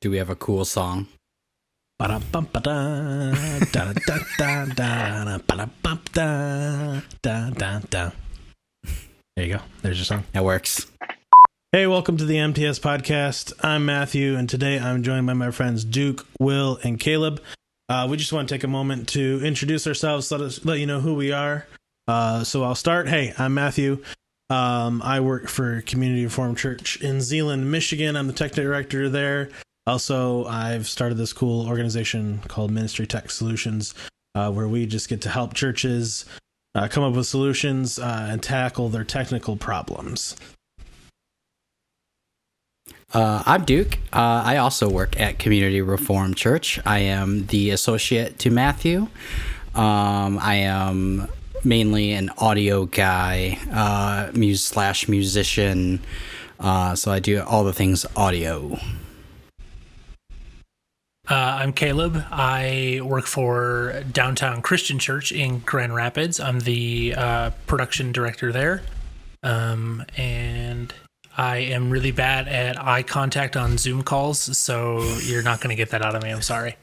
Do we have a cool song? There you go. There's your song. That works. Hey, welcome to the MTS Podcast. I'm Matthew, and today I'm joined by my friends Duke, Will, and Caleb. We just want to take a moment to introduce ourselves, let you know who we are. So I'll start. Hey, I'm Matthew. I work for Community Reformed Church in Zeeland, Michigan. I'm the tech director there. Also, I've started this cool organization called Ministry Tech Solutions, where we just get to help churches come up with solutions and tackle their technical problems. I'm Duke. I also work at Community Reformed Church. I am the associate to Matthew. I am mainly an audio guy, musician. So I do all the things audio. I'm Caleb. I work for Downtown Christian Church in Grand Rapids. I'm the production director there. And I am really bad at eye contact on Zoom calls, so you're not going to get that out of me. I'm sorry.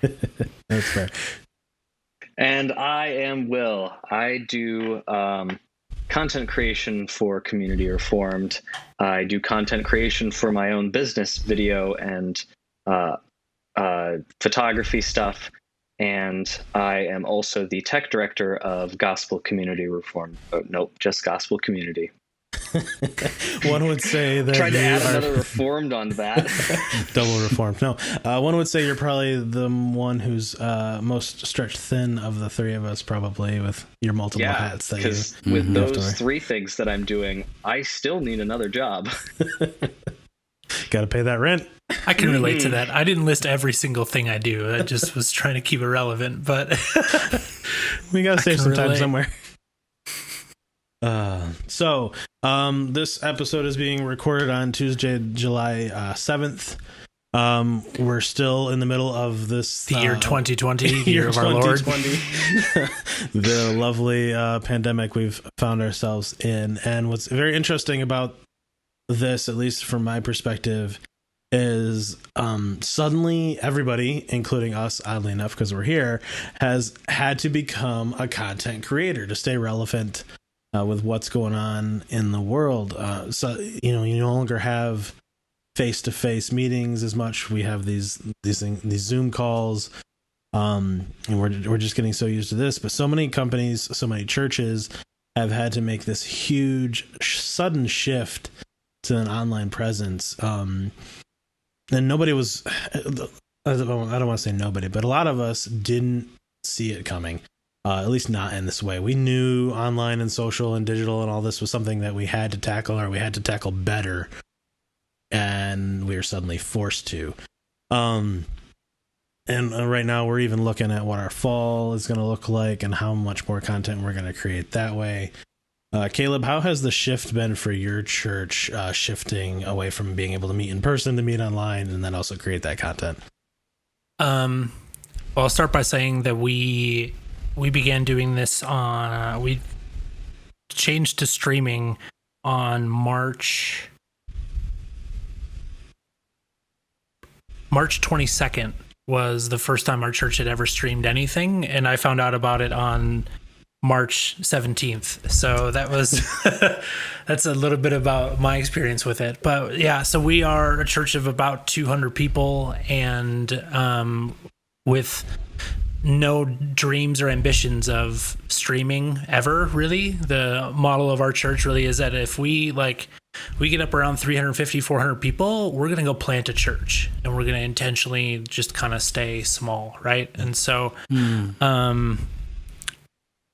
That's fair. And I am Will. I do content creation for Community Reformed. I do content creation for my own business, video and photography stuff. And I am also the tech director of Gospel Community Reformed. Oh, nope, just Gospel Community. One would say that tried to add another reformed on that. Double reformed. No, one would say you're probably the one who's most stretched thin of the three of us, probably, with your multiple hats. Yeah, because with those three things that I'm doing, I still need another job. Got to pay that rent. I can relate to that. I didn't list every single thing I do. I just was trying to keep it relevant, but we got to save some time somewhere. So this episode is being recorded on Tuesday, July 7th. We're still in the middle of this the year 2020, year of our Lord. The lovely pandemic we've found ourselves in. And what's very interesting about this, at least from my perspective, is suddenly everybody, including us, oddly enough, because we're here, has had to become a content creator to stay relevant with what's going on in the world. So, you no longer have face-to-face meetings as much. We have these Zoom calls, and we're just getting so used to this. But so many companies, so many churches have had to make this huge, sudden shift to an online presence. And nobody was, I don't want to say nobody, but a lot of us didn't see it coming. At least not in this way. We knew online and social and digital and all this was something that we had to tackle, or we had to tackle better, and we were suddenly forced to. And right now we're even looking at what our fall is going to look like and how much more content we're going to create that way. Caleb, how has the shift been for your church, shifting away from being able to meet in person to meet online and then also create that content? Well, I'll start by saying that we began doing this on, we changed to streaming on March 22nd was the first time our church had ever streamed anything. And I found out about it on March 17th. So that was, that's a little bit about my experience with it. But yeah, so we are a church of about 200 people, and with no dreams or ambitions of streaming ever, really. The model of our church really is that if we get up around 350, 400 people, we're going to go plant a church, and we're going to intentionally just kind of stay small, right? And so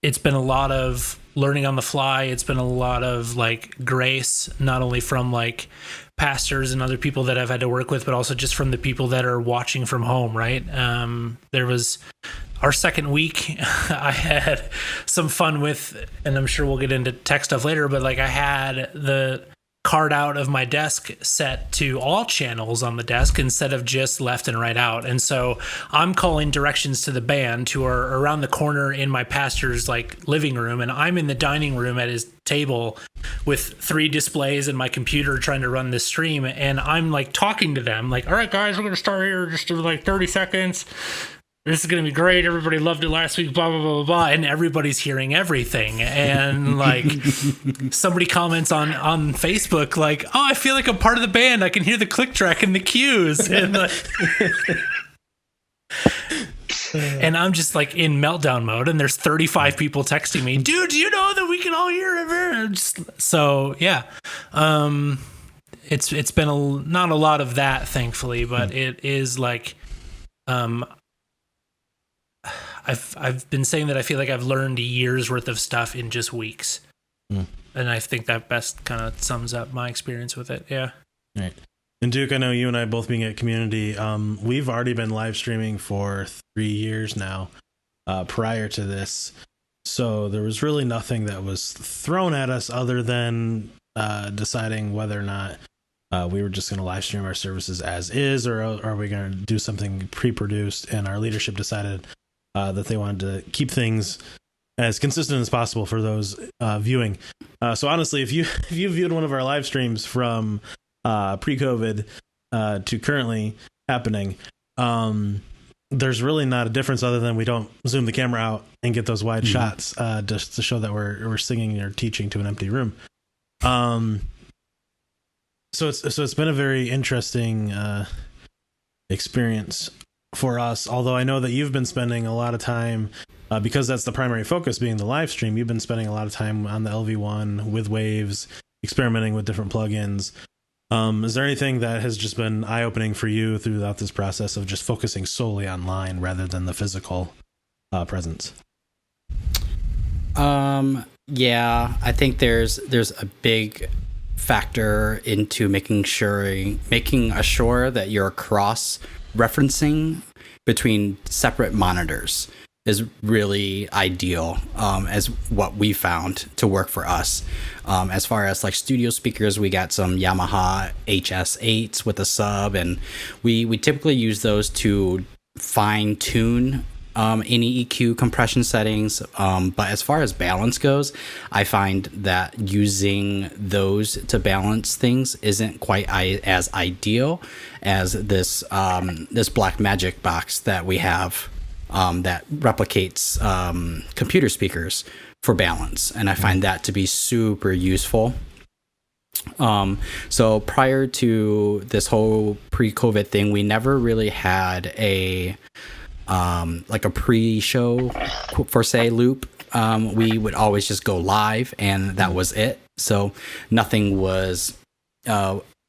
it's been a lot of learning on the fly. It's been a lot of grace, not only from pastors and other people that I've had to work with, but also just from the people that are watching from home, right? There was our second week, I had some fun with, and I'm sure we'll get into tech stuff later, but I had the card out of my desk set to all channels on the desk instead of just left and right out. And so I'm calling directions to the band who are around the corner in my pastor's like living room, and I'm in the dining room at his table with 3 displays and my computer trying to run this stream, and I'm like talking to them like, all right guys, we're gonna start here just in like 30 seconds. This is going to be great. Everybody loved it last week, blah, blah, blah, blah, blah. And everybody's hearing everything. And like somebody comments on Facebook, like, oh, I feel like I'm part of the band. I can hear the click track and the cues. And, and I'm just like in meltdown mode. And there's 35 people texting me, dude, do you know that we can all hear it? So, yeah. It's been not a lot of that, thankfully, but it is like, I've been saying that I feel like I've learned a year's worth of stuff in just weeks. And I think that best kind of sums up my experience with it. Yeah. Right. And Duke, I know you and I both being at Community, we've already been live streaming for 3 years now, prior to this. So there was really nothing that was thrown at us other than deciding whether or not we were just going to live stream our services as is, or are we going to do something pre-produced. And our leadership decided that they wanted to keep things as consistent as possible for those viewing. So honestly, if you viewed one of our live streams from pre-COVID to currently happening, there's really not a difference other than we don't zoom the camera out and get those wide shots just to show that we're singing or teaching to an empty room. So it's been a very interesting experience for us, although I know that you've been spending a lot of time, because that's the primary focus being the live stream, you've been spending a lot of time on the LV1 with waves, experimenting with different plugins. Is there anything that has just been eye-opening for you throughout this process of just focusing solely online rather than the physical presence? Yeah, I think there's a big factor into making sure that you're cross-referencing between separate monitors is really ideal, as what we found to work for us. As far as like studio speakers, we got some Yamaha HS8s with a sub, and we typically use those to fine tune any EQ compression settings. But as far as balance goes, I find that using those to balance things isn't quite as ideal as this Black Magic box that we have that replicates computer speakers for balance. And I find that to be super useful. So prior to this whole pre-COVID thing, we never really had a like a pre-show for say loop. We would always just go live and that was it. So nothing was,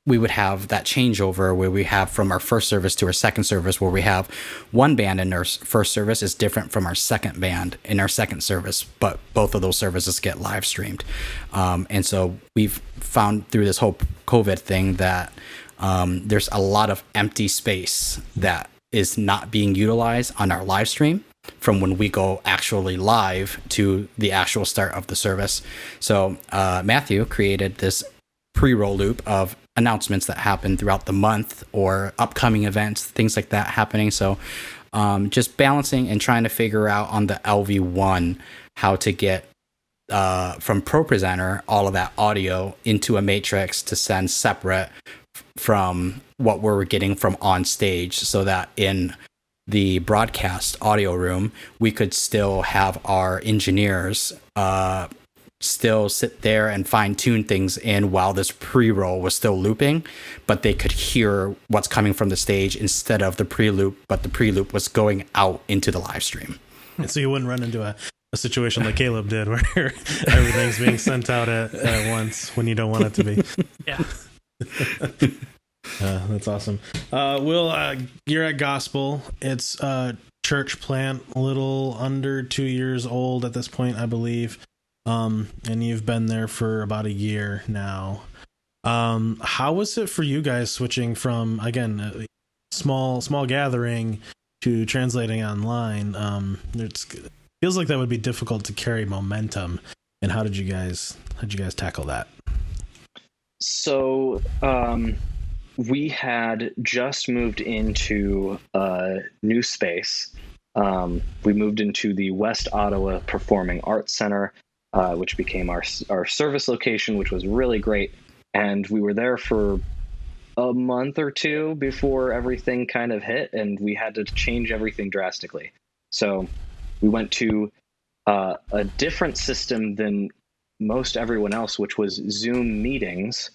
we would have that changeover where we have from our first service to our second service, where we have one band in our first service is different from our second band in our second service, but both of those services get live streamed. And so we've found through this whole COVID thing that there's a lot of empty space that is not being utilized on our live stream from when we go actually live to the actual start of the service. So Matthew created this pre-roll loop of announcements that happen throughout the month or upcoming events, things like that happening. So just balancing and trying to figure out on the LV1 how to get from ProPresenter all of that audio into a matrix to send separate from what we're getting from on stage, so that in the broadcast audio room we could still have our engineers still sit there and fine tune things in while this pre-roll was still looping, but they could hear what's coming from the stage instead of the pre-loop, but the pre-loop was going out into the live stream. And so you wouldn't run into a situation like Caleb did where everything's being sent out at once when you don't want it to be. Yeah. That's awesome. Will, you're at Gospel. It's a church plant, a little under 2 years old at this point, I believe. And you've been there for about a year now. How was it for you guys switching from, again, a small gathering to translating online? It feels like that would be difficult to carry momentum. And how did you guys tackle that? So we had just moved into a new space. We moved into the West Ottawa Performing Arts Center, which became our service location, which was really great. And we were there for a month or two before everything kind of hit, and we had to change everything drastically. So we went to a different system than most everyone else, which was Zoom meetings.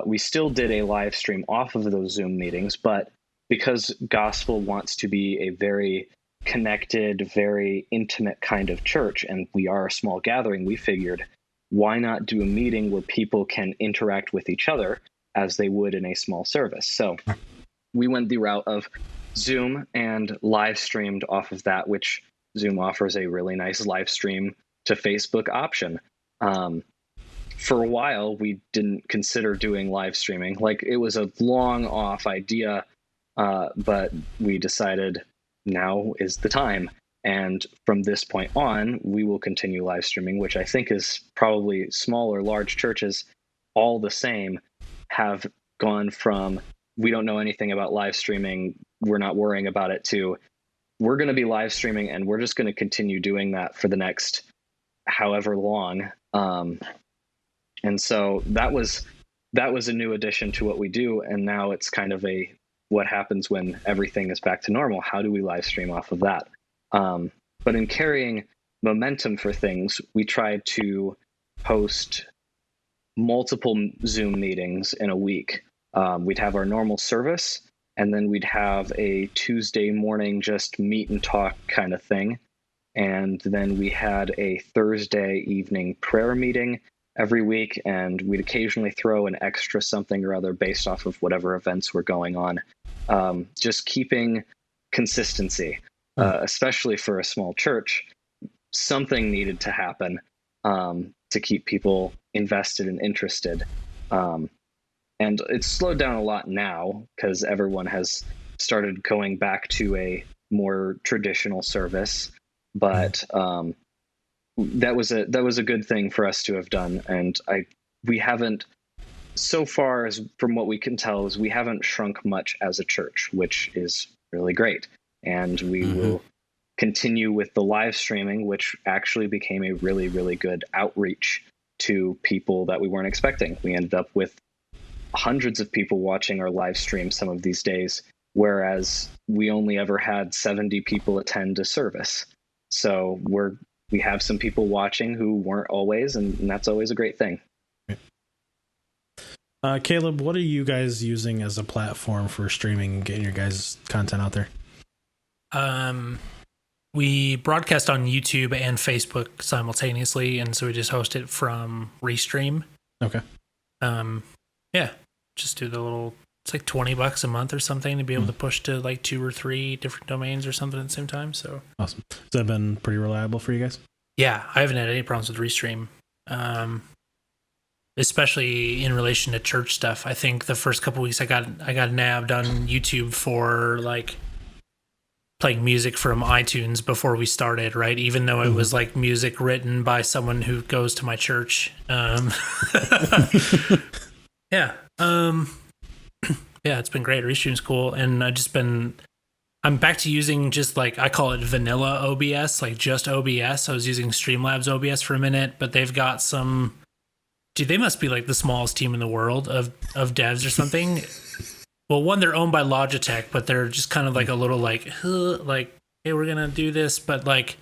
We still did a live stream off of those Zoom meetings, but because Gospel wants to be a very connected, very intimate kind of church, and we are a small gathering, we figured, why not do a meeting where people can interact with each other as they would in a small service? So we went the route of Zoom and live streamed off of that, which Zoom offers a really nice live stream to Facebook option. For a while, we didn't consider doing live streaming. Like, it was a long off idea, but we decided now is the time. And from this point on, we will continue live streaming, which I think is probably small or large churches all the same have gone from, we don't know anything about live streaming, we're not worrying about it, to we're going to be live streaming and we're just going to continue doing that for the next however long. And so that was a new addition to what we do. And now it's kind of what happens when everything is back to normal? How do we live stream off of that? But in carrying momentum for things, we tried to host multiple Zoom meetings in a week. We'd have our normal service, and then we'd have a Tuesday morning just meet and talk kind of thing. And then we had a Thursday evening prayer meeting every week, and we'd occasionally throw an extra something or other based off of whatever events were going on. Just keeping consistency, especially for a small church. Something needed to happen to keep people invested and interested. And it's slowed down a lot now because everyone has started going back to a more traditional service. But that was a good thing for us to have done. And we haven't, so far as from what we can tell, is we haven't shrunk much as a church, which is really great. And we will continue with the live streaming, which actually became a really, really good outreach to people that we weren't expecting. We ended up with hundreds of people watching our live stream some of these days, whereas we only ever had 70 people attend a service. So we have some people watching who weren't always, and that's always a great thing. Caleb, what are you guys using as a platform for streaming and getting your guys' content out there? We broadcast on YouTube and Facebook simultaneously, and so we just host it from Restream. Okay. Yeah, just do the little, it's like $20 a month or something to be able to push to like 2 or 3 different domains or something at the same time. So awesome. Has that been pretty reliable for you guys? Yeah, I haven't had any problems with Restream. Especially in relation to church stuff. I think the first couple weeks I got nabbed on YouTube for like playing music from iTunes before we started, right? Even though it was like music written by someone who goes to my church. Yeah. Yeah, it's been great. Restream's cool. And I'm back to using just like, I call it vanilla OBS, like just OBS. I was using Streamlabs OBS for a minute, but they've got some, dude, they must be like the smallest team in the world of devs or something. Well, one, they're owned by Logitech, but they're just kind of like a little like, hey, we're going to do this. But like,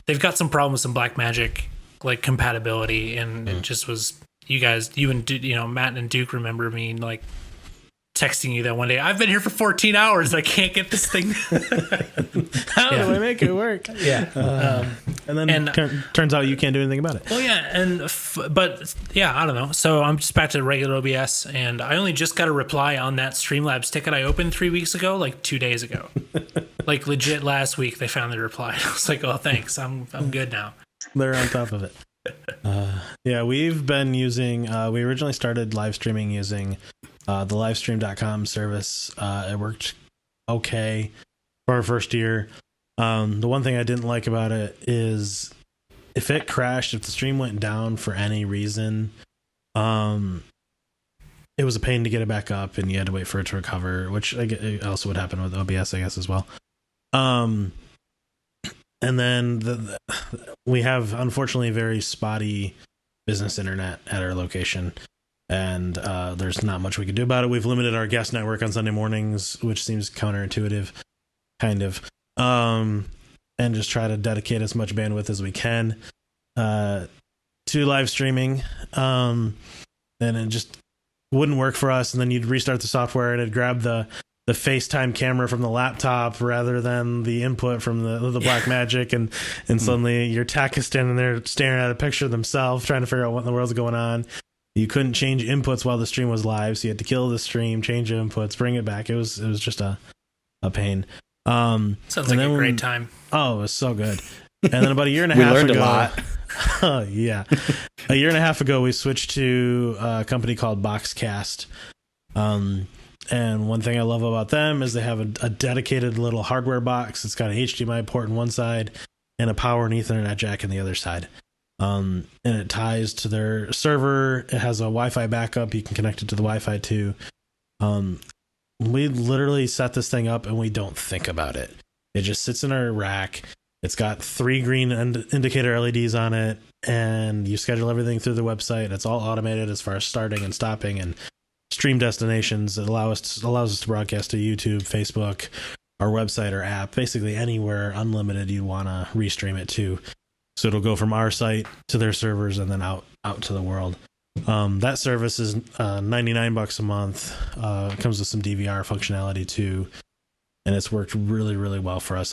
they've got some problems with some Blackmagic like compatibility. And it just was, you and Matt and Duke remember me like texting you that one day, I've been here for 14 hours. I can't get this thing. How do I make it work? Yeah. And then turns out you can't do anything about it. Well, yeah. But yeah, I don't know. So I'm just back to regular OBS, and I only just got a reply on that Streamlabs ticket I opened 3 weeks ago, like 2 days ago. Like legit last week, they finally replied. I was like, oh, thanks. I'm good now. They're on top of it. Yeah, we've been using, we originally started live streaming using the livestream.com service. It worked okay for our first year. The one thing I didn't like about it is if it crashed, if the stream went down for any reason, it was a pain to get it back up, and you had to wait for it to recover, which also would happen with OBS, I guess, as well. And then we have, unfortunately, very spotty business internet at our location, and there's not much we can do about it. We've limited our guest network on Sunday mornings, which seems counterintuitive, kind of, and just try to dedicate as much bandwidth as we can to live streaming. And it just wouldn't work for us, and then you'd restart the software and it'd grab the FaceTime camera from the laptop rather than the input from the Blackmagic, and suddenly your tech is standing there staring at a picture of themselves trying to figure out what in the world's going on. You couldn't change inputs while the stream was live, so you had to kill the stream, change inputs, bring it back. It was just a pain. Sounds like a great time. Oh, it was so good. And then about a year and a half ago, we learned a lot. Yeah, a year and a half ago, we switched to a company called Boxcast. And one thing I love about them is they have a dedicated little hardware box. It's got an HDMI port on one side and a power and Ethernet jack on the other side. And it ties to their server. It has a Wi-Fi backup. You can connect it to the Wi-Fi too. We literally set this thing up and we don't think about it. It just sits in our rack. It's got 3 green indicator LEDs on it, and you schedule everything through the website. It's all automated as far as starting and stopping and stream destinations. It allows us to broadcast to YouTube, Facebook, our website, or app, basically anywhere unlimited you want to restream it to. So it'll go from our site to their servers and then out to the world. That service is $99 a month. It comes with some DVR functionality too, and it's worked really, really well for us.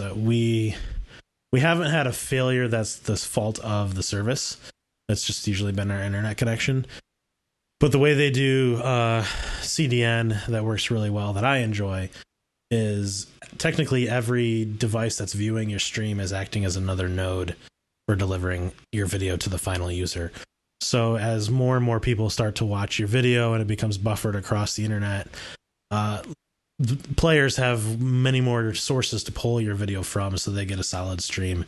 We haven't had a failure that's the fault of the service. That's just usually been our internet connection. But the way they do CDN that works really well, that I enjoy, is technically every device that's viewing your stream is acting as another node for delivering your video to the final user. So as more and more people start to watch your video and it becomes buffered across the internet, players have many more sources to pull your video from, so they get a solid stream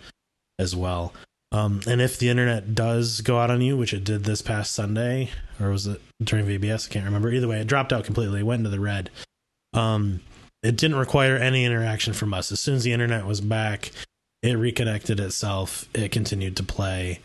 as well. And if the internet does go out on you, which it did this past Sunday, or was it during VBS? I can't remember. Either way, it dropped out completely. It went into the red. It didn't require any interaction from us. As soon as the internet was back, it reconnected itself. It continued to play,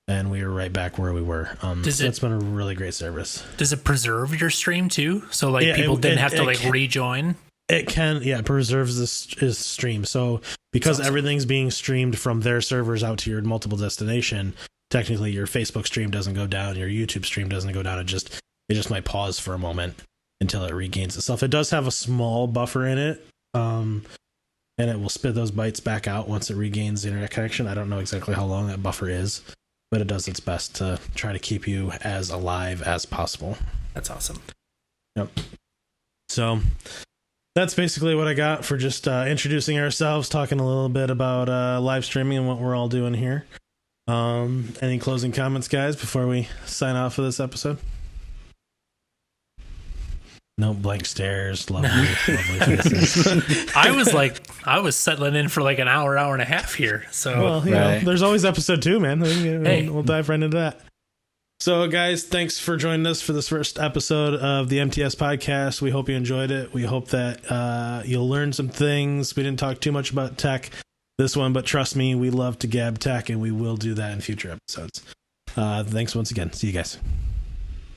and we were right back where we were. That's been a really great service. Does it preserve your stream too? So people didn't have to rejoin? It can, it preserves this stream. So because everything's being streamed from their servers out to your multiple destination, technically your Facebook stream doesn't go down, your YouTube stream doesn't go down. It just might pause for a moment until it regains itself. It does have a small buffer in it, and it will spit those bytes back out once it regains the internet connection. I don't know exactly how long that buffer is, but it does its best to try to keep you as alive as possible. That's awesome. Yep. So that's basically what I got for just introducing ourselves, talking a little bit about live streaming and what we're all doing here. Any closing comments, guys, before we sign off for this episode? No blank stares. Lovely faces. I was settling in for like an hour and a half here. So well, you know, there's always episode 2, man. We'll dive right into that. So, guys, thanks for joining us for this first episode of the MTS Podcast. We hope you enjoyed it. We hope that you'll learn some things. We didn't talk too much about tech this one, but trust me, we love to gab tech, and we will do that in future episodes. Thanks once again. See you guys.